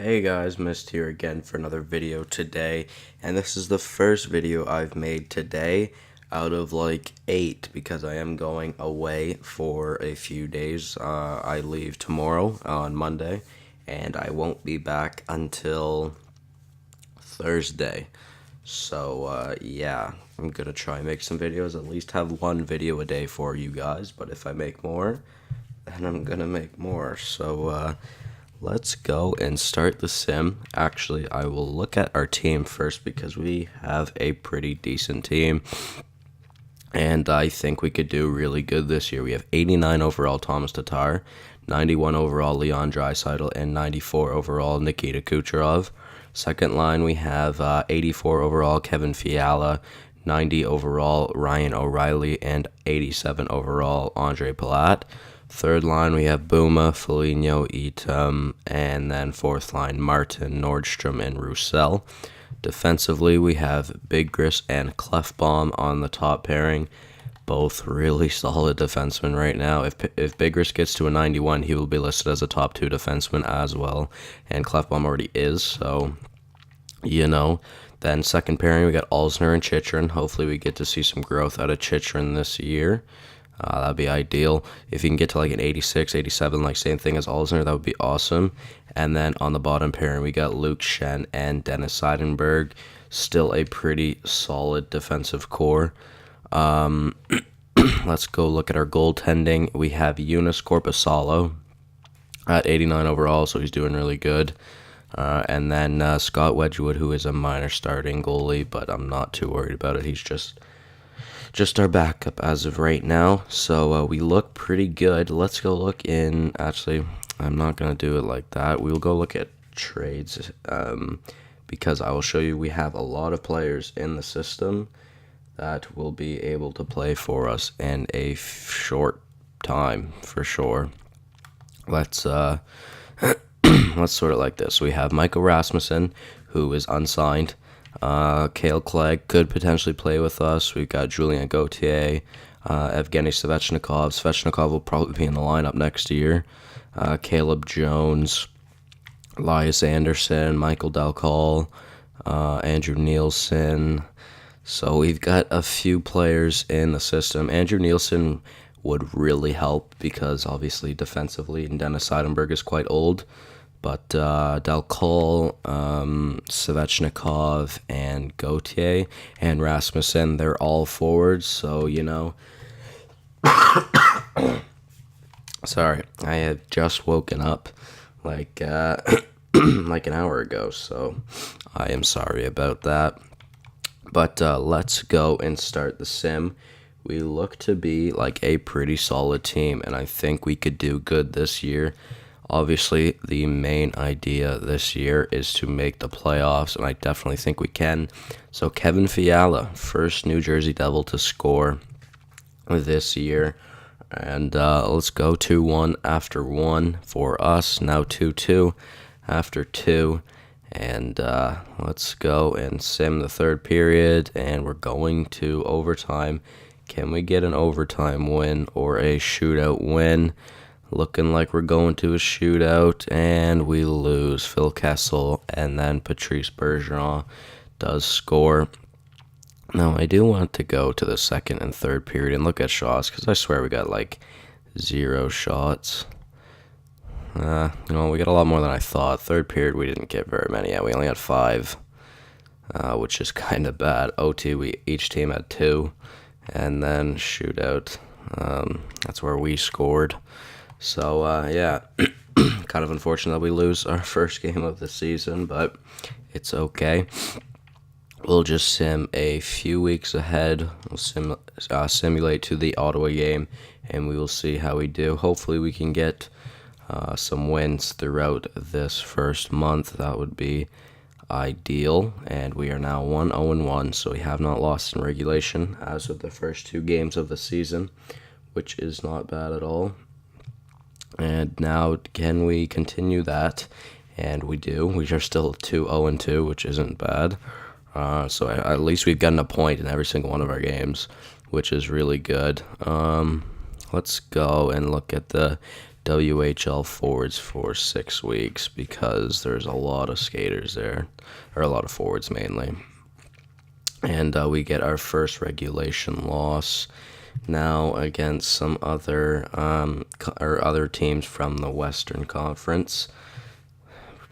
Hey guys, Mist here again for another video today, and this is the first video I've made today out of like 8 because I am going away for a few days. I leave tomorrow on Monday, and I won't be back until Thursday. So yeah, I'm gonna try and make some videos, at least have one video a day for you guys, but if I make more, then I'm gonna make more. So let's go and start the sim. Actually, I will look at our team first because we have a pretty decent team, and I think we could do really good this year. We have 89 overall Thomas Tatar, 91 overall Leon Draisaitl, and 94 overall Nikita Kucherov. Second line, we have 84 overall Kevin Fiala, 90 overall Ryan O'Reilly, and 87 overall Andre Palat. Third line, we have Bouma, Foligno, Eatum, and then fourth line, Martin, Nordstrom, and Roussel. Defensively, we have Bigris and Clefbaum on the top pairing. Both really solid defensemen right now. If Bigris gets to a 91, he will be listed as a top 2 defenseman as well, and Clefbaum already is, so, you know. Then second pairing, we got Alzner and Chychrun. Hopefully we get to see some growth out of Chychrun this year. That'd be ideal. If you can get to like an 86, 87, like same thing as Alzner, that would be awesome. And then on the bottom pairing, we got Luke Shen and Dennis Seidenberg. Still a pretty solid defensive core. Let's go look at our goaltending. We have Eunice Corpusalo at 89 overall, so he's doing really good. And then Scott Wedgwood, who is a minor starting goalie, but I'm not too worried about it. He's just our backup as of right now. So we look pretty good. Let's go look in. Actually, I'm not going to do it like that. We'll go look at trades because I will show you we have a lot of players in the system that will be able to play for us in a short time for sure. Let's let's sort it like this. We have Michael Rasmussen, who is unsigned. Cale Clegg could potentially play with us. We've got Julien Gauthier, Evgeny Svechnikov. Svechnikov will probably be in the lineup next year. Caleb Jones, Elias Anderson, Michael Dalcol, Andrew Nielsen. So we've got a few players in the system. Andrew Nielsen would really help because obviously defensively, and Dennis Seidenberg is quite old. But Dalcol, Svechnikov, and Gauthier, and Rasmussen, they're all forwards, so, you know. Sorry, I have just woken up like like an hour ago, so I am sorry about that. But let's go and start the sim. We look to be like a pretty solid team, and I think we could do good this year. Obviously, the main idea this year is to make the playoffs, and I definitely think we can. So Kevin Fiala, first New Jersey Devil to score this year. And let's go 2-1 after 1 for us. Now 2-2 after 2. And let's go and sim the third period, and we're going to overtime. Can we get an overtime win or a shootout win? Looking like we're going to a shootout, and we lose. Phil Kessel and then Patrice Bergeron does score. Now, I do want to go to the second and third period and look at shots, because I swear we got like 0 shots. We got a lot more than I thought. Third period, we didn't get very many. Yeah, we only had 5, which is kind of bad. OT, each team had 2, and then shootout. That's where we scored. So, yeah, kind of unfortunate that we lose our first game of the season, but it's okay. We'll just sim a few weeks ahead. We'll simulate to the Ottawa game, and we will see how we do. Hopefully we can get some wins throughout this first month. That would be ideal, and we are now 1-0-1, so we have not lost in regulation as of the first 2 games of the season, which is not bad at all. And now, can we continue that? And we do. We are still 2-0-2, which isn't bad. So at least we've gotten a point in every single one of our games, which is really good. Let's go and look at the WHL forwards for 6 weeks because there's a lot of skaters there, or a lot of forwards mainly. And we get our first regulation loss now against some other other teams from the Western Conference.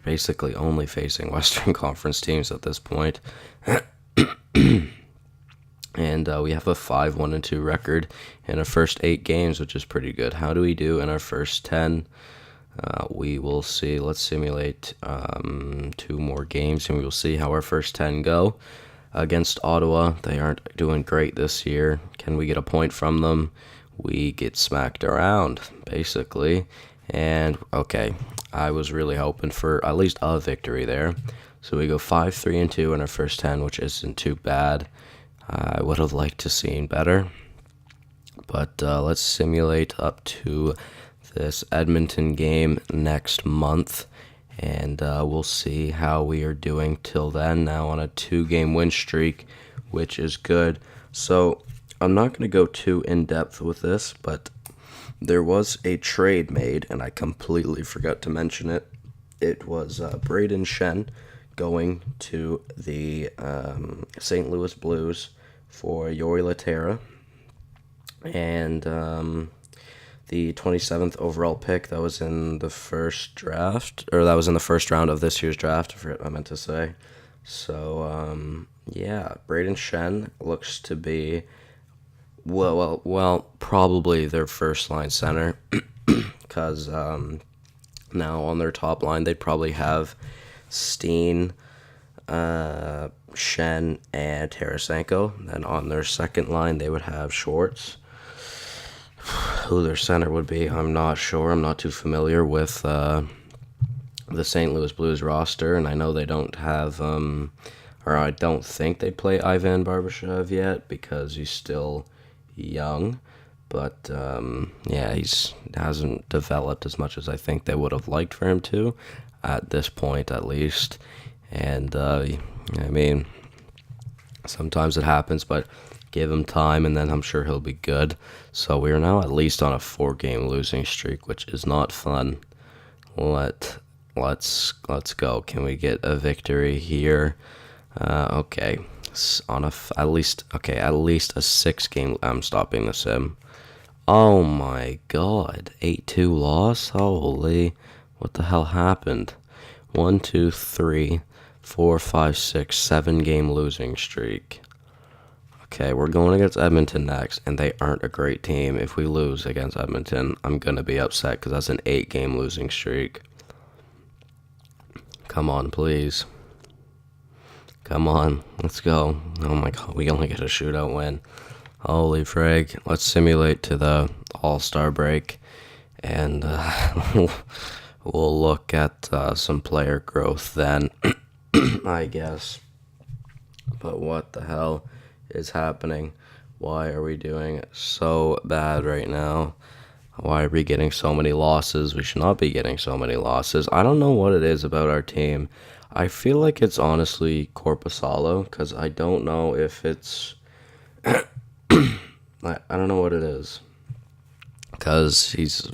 Basically only facing Western Conference teams at this point. And we have a 5-1-2 record in our first 8 games, which is pretty good. How do we do in our first 10? We will see. Let's simulate 2 more games, and we will see how our first 10 go. Against Ottawa, they aren't doing great this year. Can we get a point from them? We get smacked around, basically. And, okay, I was really hoping for at least a victory there. So we go 5-3-2 in our first 10, which isn't too bad. I would have liked to seen better. But let's simulate up to this Edmonton game next month. And we'll see how we are doing till then. Now on a 2-game win streak, which is good. So I'm not going to go too in-depth with this, but there was a trade made, and I completely forgot to mention it. It was Braden Shen going to the St. Louis Blues for Yori Laterra. And the 27th overall pick that was in the first draft, or that was in the first round of this year's draft, I forget what I meant to say. So, yeah, Braden Shen looks to be, well, probably their first-line center, because now on their top line, they'd probably have Steen, Shen, and Tarasenko. Then on their second line, they would have Schwartz. Who their center would be, I'm not sure. I'm not too familiar with the St. Louis Blues roster, and I know they don't have, or I don't think they play Ivan Barbashev yet because he's still young. But, yeah, hasn't developed as much as I think they would have liked for him to, at this point at least. And, I mean, sometimes it happens, but give him time, and then I'm sure he'll be good. So we are now at least on a 4-game losing streak, which is not fun. Let's go. Can we get a victory here? Okay, on at least a 6-game. I'm stopping the sim. Oh my God, 8-2 loss. Holy, what the hell happened? 1, 2, 3, 4, 5, 6, 7-game losing streak. Okay, we're going against Edmonton next, and they aren't a great team. If we lose against Edmonton, I'm going to be upset because that's an 8-game losing streak. Come on, please. Come on, let's go. Oh my God, we only get a shootout win. Holy frig. Let's simulate to the All-Star break, and we'll look at some player growth then, I guess. But what the hell is happening? Why are we doing so bad right now? Why are we getting so many losses? We should not be getting so many losses. I don't know what it is about our team. I feel like it's honestly Korpisalo, because I don't know if it's I don't know what it is, because he's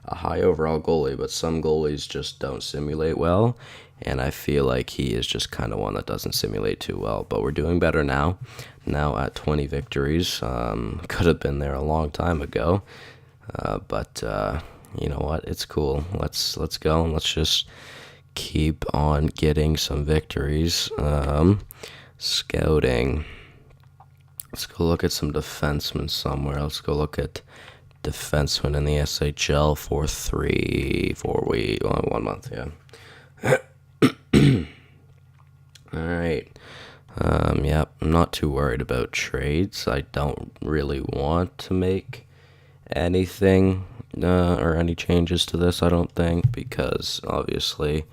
a high overall goalie, but some goalies just don't simulate well. And I feel like he is just kind of one that doesn't simulate too well. But we're doing better now. Now at 20 victories. Could have been there a long time ago. But you know what? It's cool. Let's go and let's just keep on getting some victories. Scouting. Let's go look at some defensemen somewhere. Let's go look at defensemen in the SHL for 1 month. Yeah. Alright. Yep, I'm not too worried about trades. I don't really want to make anything or any changes to this, I don't think, because obviously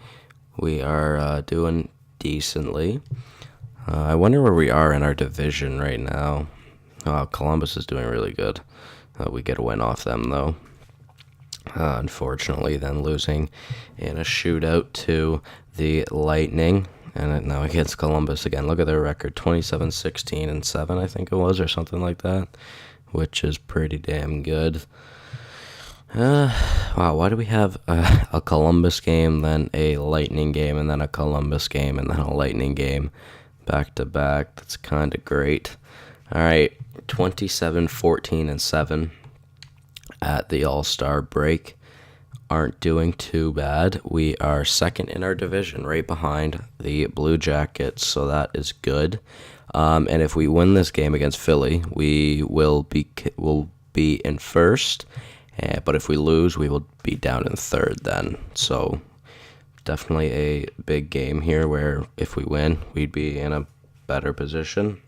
we are doing decently. I wonder where we are in our division right now. Columbus is doing really good. We get a win off them, though. Unfortunately, then losing in a shootout to the Lightning, and now against Columbus again. Look at their record, 27-16-7, I think it was, or something like that, which is pretty damn good. Wow, why do we have a Columbus game, then a Lightning game, and then a Columbus game, and then a Lightning game back to back? That's kind of great. All right, 27, 14, and 7 at the All-Star break. Aren't doing too bad. We are second in our division, right behind the Blue Jackets, so that is good. And if we win this game against Philly, we will be in first. But if we lose, we will be down in third then. So definitely a big game here where if we win, we'd be in a better position.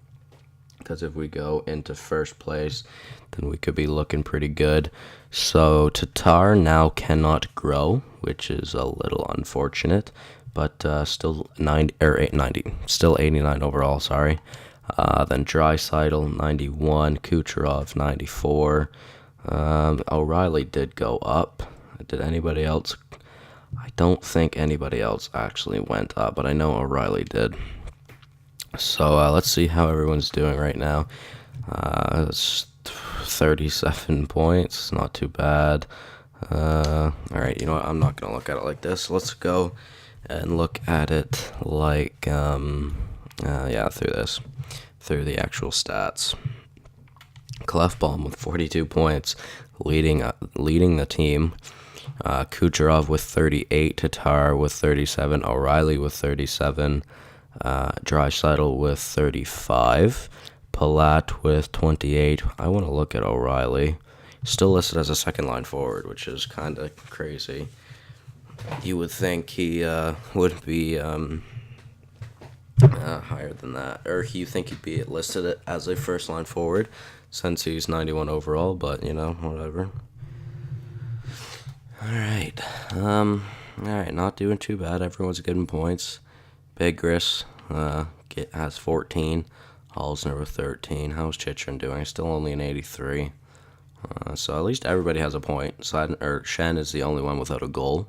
Because if we go into first place, then we could be looking pretty good. So Tatar now cannot grow, which is a little unfortunate, but still 90, still 89 overall. Sorry. Then Draisaitl 91, Kucherov 94. O'Reilly did go up. Did anybody else? I don't think anybody else actually went up, but I know O'Reilly did. So let's see how everyone's doing right now. It's 37 points, not too bad. All right, you know what? I'm not gonna look at it like this. Let's go and look at it like through the actual stats. Clefbaum with 42 points, leading the team. Kucherov with 38, Tatar with 37, O'Reilly with 37, Draisaitl with 35, Palat with 28. I want to look at O'Reilly. Still listed as a second line forward, which is kind of crazy. You would think he would be higher than that, or you think he'd be listed as a first line forward since he's 91 overall, but you know, whatever. All right, not doing too bad. Everyone's getting points. Big Gris has 14. Halsner with 13. How's Chychrun doing? Still only an 83. So at least everybody has a point. Shen is the only one without a goal.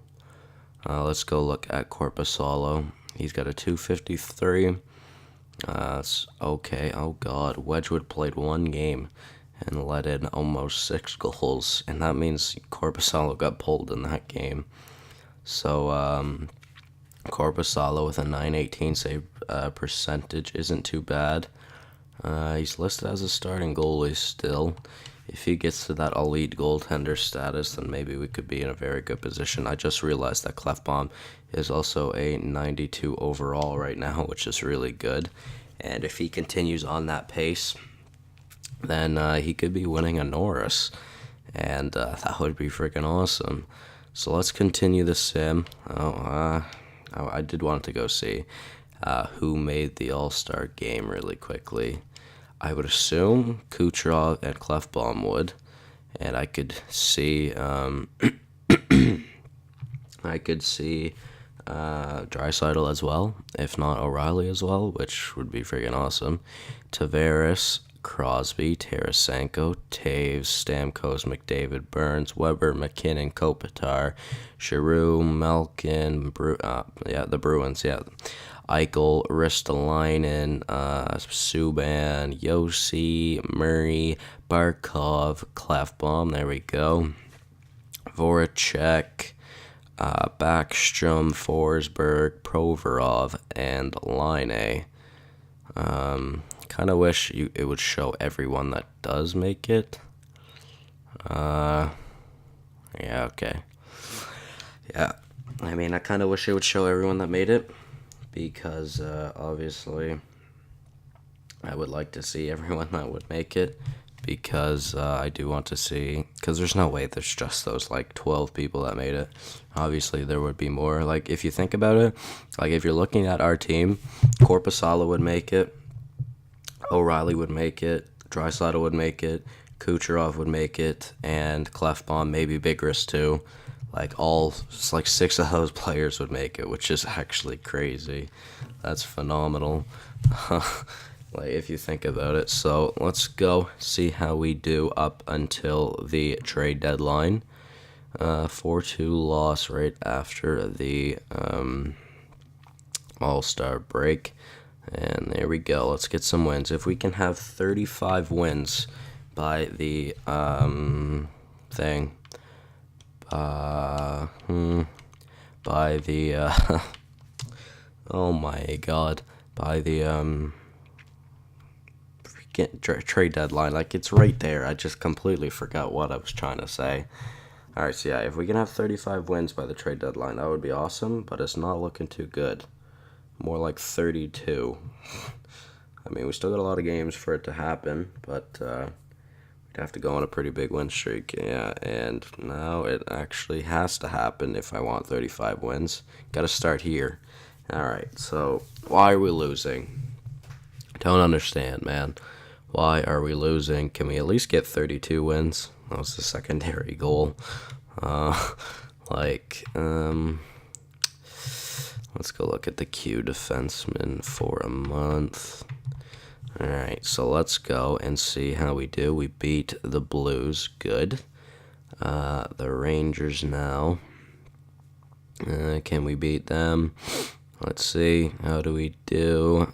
Let's go look at Korpisalo. He's got a 253. It's okay. Oh, God. Wedgwood played one game and let in almost 6 goals, and that means Korpisalo got pulled in that game. So, Korpisalo with a 918 save percentage isn't too bad. He's listed as a starting goalie still. If he gets to that elite goaltender status, then maybe we could be in a very good position. I just realized that Clefbaum is also a 92 overall right now, which is really good. And if he continues on that pace, then he could be winning a Norris. And that would be freaking awesome. So let's continue the sim. I did want to go see who made the All-Star game really quickly. I would assume Kucherov and Clefbaum would, and I could see Draisaitl as well, if not O'Reilly as well, which would be freaking awesome. Tavares, Crosby, Tarasenko, Taves, Stamkos, McDavid, Burns, Weber, McKinnon, Kopitar, Giroux, Malkin, the Bruins, Eichel, Ristolainen, Subban, Yossi, Murray, Barkov, Clefbaum, there we go. Voracek, Backstrom, Forsberg, Provorov, and Line. Kind of wish it would show everyone that does make it. Okay. Yeah, I mean, I kind of wish it would show everyone that made it, because obviously I would like to see everyone that would make it, because I do want to see, because there's no way there's just those like 12 people that made it. Obviously there would be more. Like, if you think about it, like if you're looking at our team, Korpisalo would make it, O'Reilly would make it, Draisaitl would make it, Kucherov would make it, and Clefbaum, maybe Bigris too. Like 6 of those players would make it, which is actually crazy. That's phenomenal. Like, if you think about it. So let's go see how we do up until the trade deadline. 4-2 loss right after the All-Star break. And there we go. Let's get some wins. If we can have 35 wins by the Uh, hmm, by the, oh my god, by the, trade deadline. Like, it's right there. I just completely forgot what I was trying to say. Alright, so yeah, if we can have 35 wins by the trade deadline, that would be awesome, but it's not looking too good. More like 32. I mean, we still got a lot of games for it to happen, but we'd have to go on a pretty big win streak. Yeah, and now it actually has to happen if I want 35 wins. Got to start here. Alright, so why are we losing? I don't understand, man. Why are we losing? Can we at least get 32 wins? That was the secondary goal. Let's go look at the Q defenseman for a month. Alright, so let's go and see how we do. We beat the Blues. Good. The Rangers now. Can we beat them? Let's see. How do we do?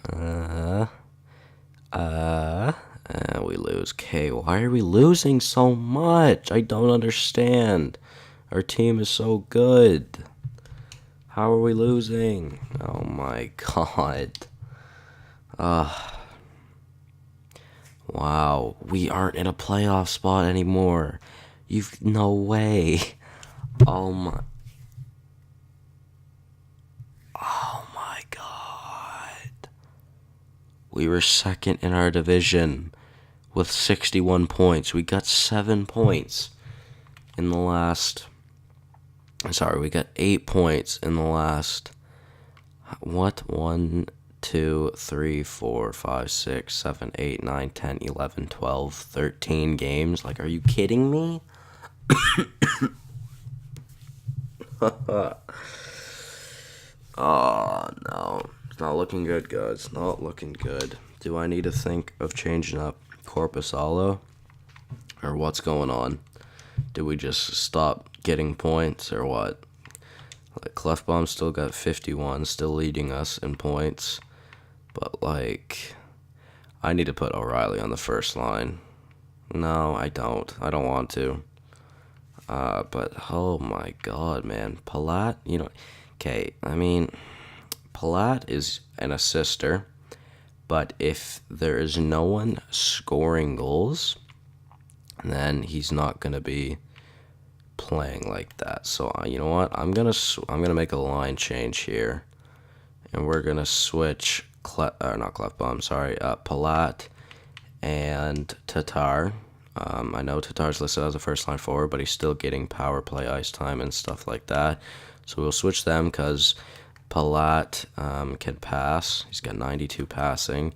We lose. Okay, why are we losing so much? I don't understand. Our team is so good. How are we losing? Oh my god. Wow, we aren't in a playoff spot anymore. No way. Oh my god. We were second in our division with 61 points. We got 7 points in the last... Sorry, we got 8 points in the last... What? 1, 2, 3, 4, 5, 6, 7, 8, 9, 10, 11, 12, 13 games. Like, are you kidding me? Oh, no. It's not looking good, guys. Not looking good. Do I need to think of changing up Corpusalo? Or what's going on? Do we just stop getting points or what? Like, Clefbaum still got 51, still leading us in points. But, like, I need to put O'Reilly on the first line. No, I don't. I don't want to. But, oh my god, man. Palat, okay, I mean, Palat is an assister. But if there is no one scoring goals, then he's not going to be playing like that. So, you know what? I'm gonna make a line change here. And we're going to switch, Palat and Tatar. I know Tatar's listed as a first-line forward, but he's still getting power play ice time and stuff like that. So we'll switch them because Palat can pass. He's got 92 passing.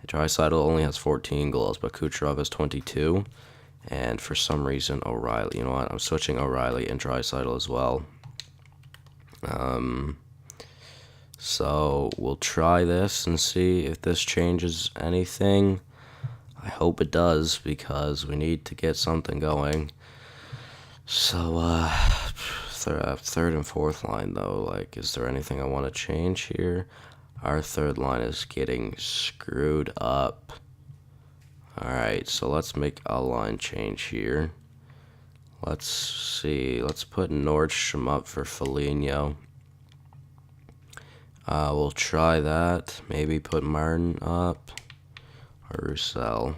Draisaitl only has 14 goals, but Kucherov has 22. And for some reason, O'Reilly. You know what? I'm switching O'Reilly and Draisaitl as well. So we'll try this and see if this changes anything. I hope it does because we need to get something going. So, third and fourth line, though, like, is there anything I want to change here? Our third line is getting screwed up. Alright, so let's make a line change here. Let's see. Let's put Nordstrom up for Foligno. We'll try that. Maybe put Martin up. Or Roussel.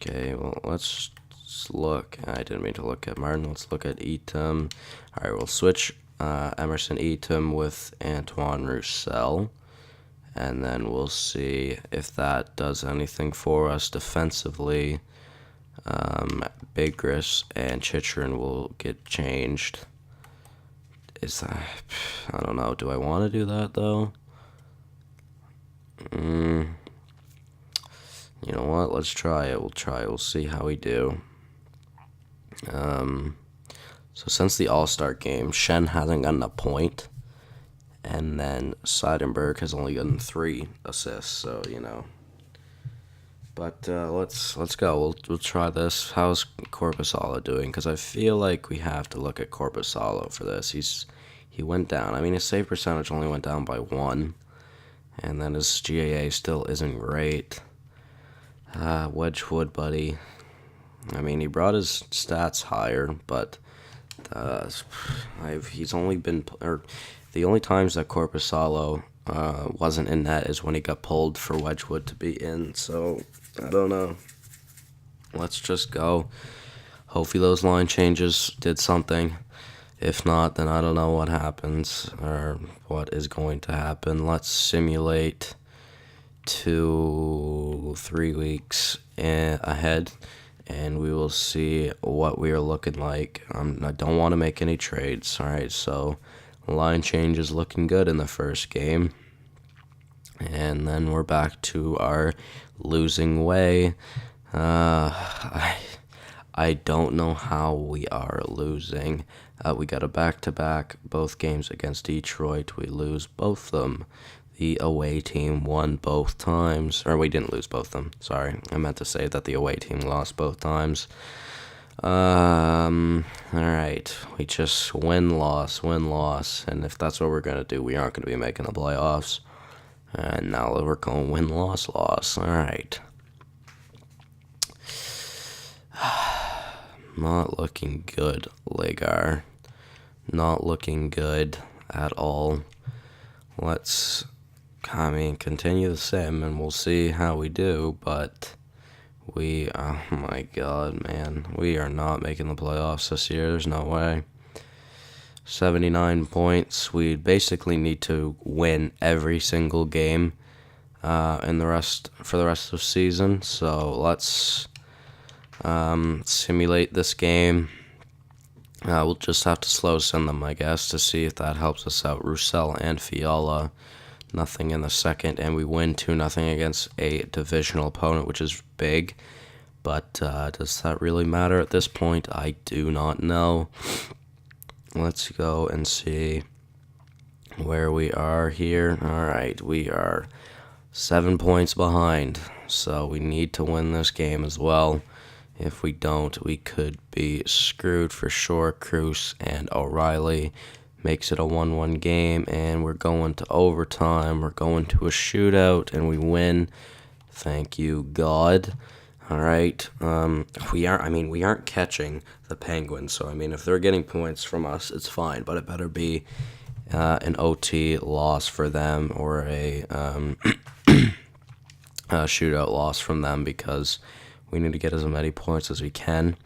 Okay, well, let's look. I didn't mean to look at Martin. Let's look at Etam. Alright, we'll switch Emerson Etam with Antoine Roussel. And then we'll see if that does anything for us defensively. Bigris and Chychrun will get changed. I don't know. Do I want to do that, though? You know what? Let's try it. We'll see how we do. So since the All-Star game, Shen hasn't gotten a point. And then Seidenberg has only gotten 3 assists, so, But let's go. We'll try this. How's Korpisalo doing? Because I feel like we have to look at Korpisalo for this. He went down. I mean, his save percentage only went down by 1. And then his GAA still isn't great. Wedgwood, buddy. I mean, he brought his stats higher, but he's only been, or the only times that Korpisalo wasn't in net is when he got pulled for Wedgwood to be in. So I don't know. Let's just go. Hopefully those line changes did something. If not, then I don't know what happens or what is going to happen. Let's simulate 2-3 weeks ahead, and we will see what we are looking like. I don't want to make any trades. All right, so line change is looking good in the first game, and then we're back to our losing way. I don't know how we are losing. We got a back-to-back, both games against Detroit. We lose both of them. The away team won both times. Or we didn't lose both of them. Sorry. I meant to say that the away team lost both times. Alright. We just win-loss. And if that's what we're going to do, we aren't going to be making the playoffs. And now we're going win-loss. Alright. Not looking good, Lagar. Not looking good at all. Let's, continue the same, and we'll see how we do, but oh my god, man. We are not making the playoffs this year. There's no way. 79 points. We basically need to win every single game for the rest of the season, so let's simulate this game. We'll just have to slow send them, I guess, to see if that helps us out. Roussel and Fiala, nothing in the second, and we win 2-0 against a divisional opponent, which is big. But does that really matter at this point? I do not know. Let's go and see where we are here. All right, we are 7 points behind, so we need to win this game as well. If we don't, we could be screwed for sure. Cruz and O'Reilly makes it a 1-1 game, and we're going to overtime. We're going to a shootout, and we win. Thank you, God. All right. We aren't catching the Penguins, so if they're getting points from us, it's fine. But it better be an OT loss for them or a shootout loss from them, because we need to get as many points as we can.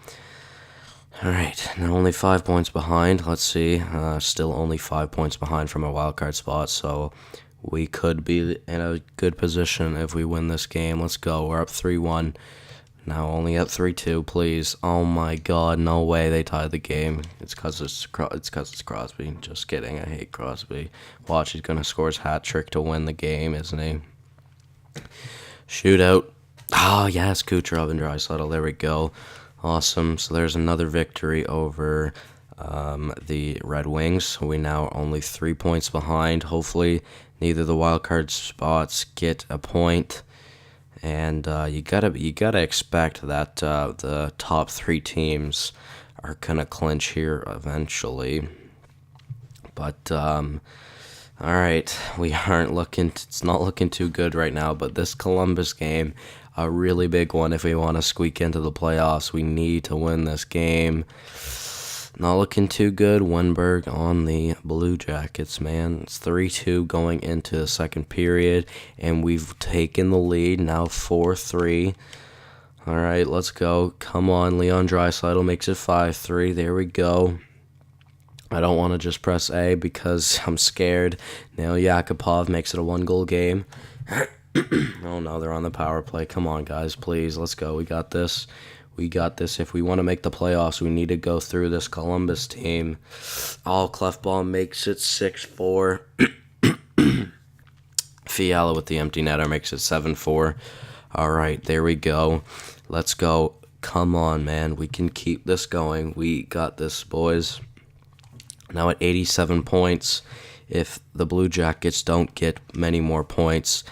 All right, now only 5 points behind. Let's see, still only 5 points behind from a wild card spot, so we could be in a good position if we win this game. Let's go. We're up 3-1. Now only up 3-2, please. Oh my God, no way they tied the game. It's because it's Crosby. Just kidding. I hate Crosby. Watch, he's gonna score his hat trick to win the game, isn't he? Shootout. Oh, yes, Kucherov and Draisaitl. There we go. Awesome. So there's another victory over the Red Wings. We now only 3 points behind. Hopefully, neither the wild card spots get a point. And you gotta expect that the top 3 teams are gonna clinch here eventually. But all right, we aren't looking. It's not looking too good right now. But this Columbus game, a really big one if we want to squeak into the playoffs. We need to win this game. Not looking too good. Wenberg on the Blue Jackets, man. It's 3-2 going into the second period, and we've taken the lead now 4-3. All right, let's go. Come on, Leon Draisaitl makes it 5-3. There we go. I don't want to just press A because I'm scared. Now Yakupov makes it a 1-goal game. Oh no, they're on the power play. Come on, guys, please. Let's go. We got this. We got this. If we want to make the playoffs, we need to go through this Columbus team. Oh, Clefbaum makes it 6-4. Fiala with the empty netter makes it 7-4. All right, there we go. Let's go. Come on, man. We can keep this going. We got this, boys. Now at 87 points, if the Blue Jackets don't get many more points,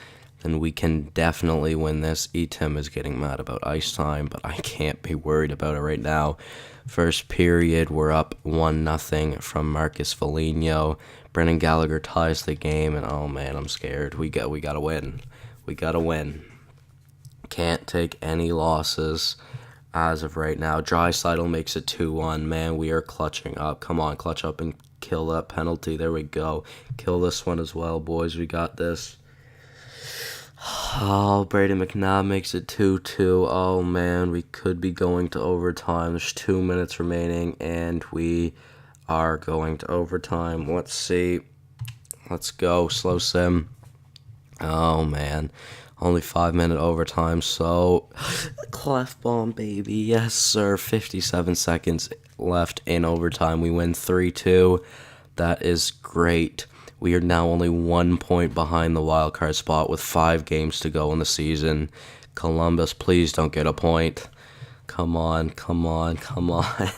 then we can definitely win this. Etim is getting mad about ice time, but I can't be worried about it right now. First period, we're up 1-0 from Marcus Foligno. Brendan Gallagher ties the game, and oh man, I'm scared. We gotta win. We gotta win. Can't take any losses. as of right now. Draisaitl makes it 2-1. Man, we are clutching up. Come on, clutch up and kill that penalty. There we go. Kill this one as well, boys. We got this. Oh, Brady McNabb makes it 2-2. Oh, man, we could be going to overtime. There's 2 minutes remaining, and we are going to overtime. Let's see. Let's go. Slow sim. Oh, man. Only 5-minute overtime, so clef bomb, baby. Yes, sir. 57 seconds left in overtime. We win 3-2. That is great. We are now only 1 point behind the wild card spot with 5 games to go in the season. Columbus, please don't get a point. Come on, come on, come on.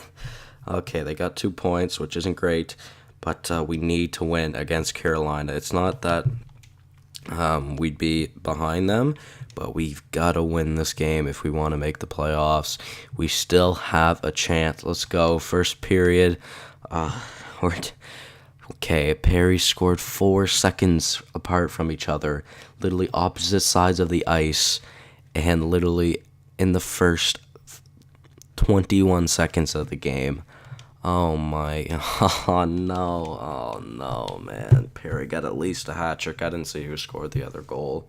Okay, they got 2 points, which isn't great, but we need to win against Carolina. It's not that we'd be behind them, but we've got to win this game if we want to make the playoffs. We still have a chance. Let's go. First period. Okay, Perry scored 4 seconds apart from each other, literally opposite sides of the ice, and literally in the first 21 seconds of the game. Oh my, oh no, man. Perry got at least a hat trick. I didn't see who scored the other goal.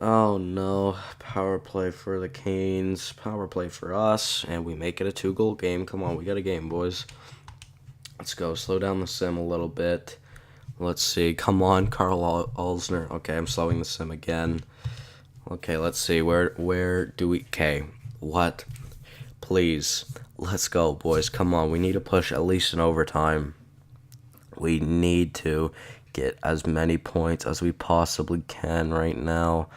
Oh no, power play for the Canes, power play for us, and we make it a 2-goal game. Come on, we got a game, boys. Let's go, slow down the sim a little bit. Let's see, come on, Carl Alsner. Okay, I'm slowing the sim again. Okay, let's see, where do we, okay, what? Please, let's go, boys. Come on, we need to push at least in overtime. We need to get as many points as we possibly can right now.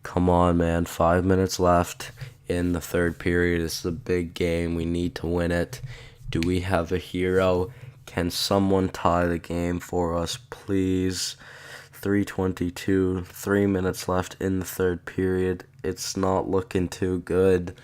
Come on, man. 5 minutes left in the third period. This is a big game. We need to win it. Do we have a hero? Can someone tie the game for us, please? 3:22, 3 minutes left in the third period. It's not looking too good.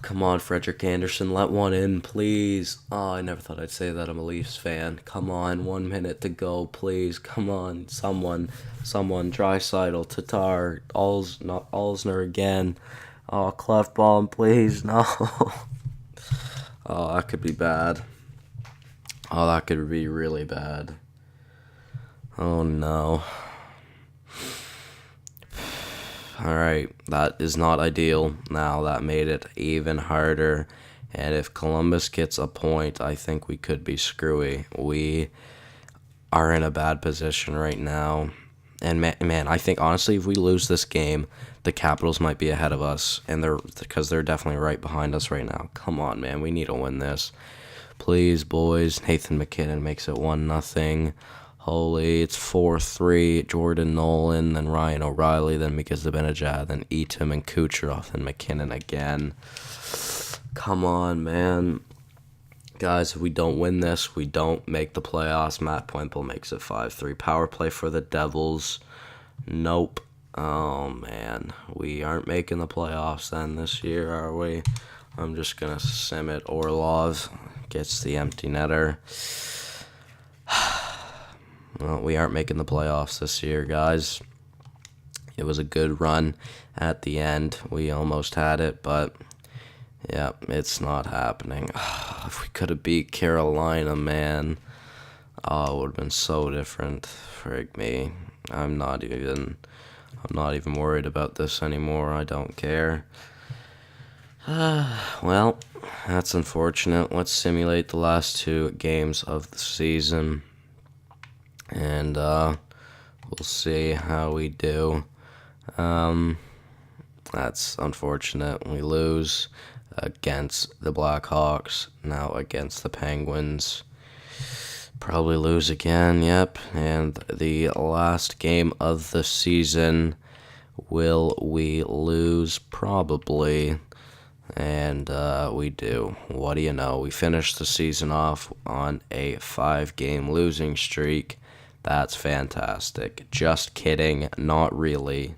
Come on, Frederick Anderson, let one in, please. Oh, I never thought I'd say that. I'm a Leafs fan. Come on, 1 minute to go, please. Come on, someone. Draisaitl, Tatar, Alsner again. Oh, clef bomb, please, no. Oh, that could be bad. Oh, that could be really bad. Oh, no. Alright, that is not ideal. Now, that made it even harder. And if Columbus gets a point, I think we could be screwy. We are in a bad position right now. And man, I think, honestly, if we lose this game, the Capitals might be ahead of us. And because they're definitely right behind us right now. Come on, man, we need to win this. Please, boys. Nathan MacKinnon makes it 1-0. Holy, it's 4-3. Jordan Nolan, then Ryan O'Reilly, then Mika Zibanejad, then Eatum and Kucherov, and McKinnon again. Come on, man. Guys, if we don't win this, we don't make the playoffs. Matt Puempel makes it 5-3. Power play for the Devils. Nope. Oh, man. We aren't making the playoffs then this year, are we? I'm just going to sim it. Orlov gets the empty netter. Well, we aren't making the playoffs this year, guys. It was a good run at the end. We almost had it, but yeah, it's not happening. If we could have beat Carolina, man, it would have been so different. Frig me. I'm not even worried about this anymore. I don't care. Well, that's unfortunate. Let's simulate the last 2 games of the season. And we'll see how we do. That's unfortunate. We lose against the Blackhawks, now against the Penguins. Probably lose again, yep. And the last game of the season, will we lose? Probably. And we do. What do you know? We finished the season off on a 5-game losing streak. That's fantastic. Just kidding. Not really.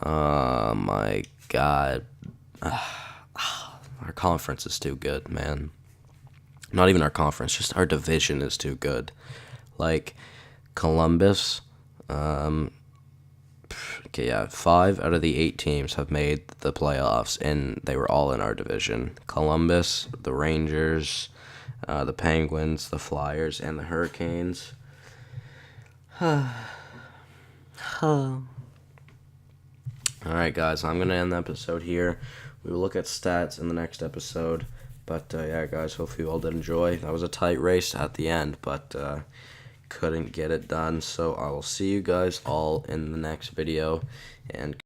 Oh, my God. Our conference is too good, man. Not even our conference. Just our division is too good. Like, Columbus, Okay, yeah, 5 out of the 8 teams have made the playoffs, and they were all in our division. Columbus, the Rangers, the Penguins, the Flyers, and the Hurricanes. Alright, guys, I'm going to end the episode here. We will look at stats in the next episode. But, yeah, guys, hopefully you all did enjoy. That was a tight race at the end, but couldn't get it done. So I will see you guys all in the next video. And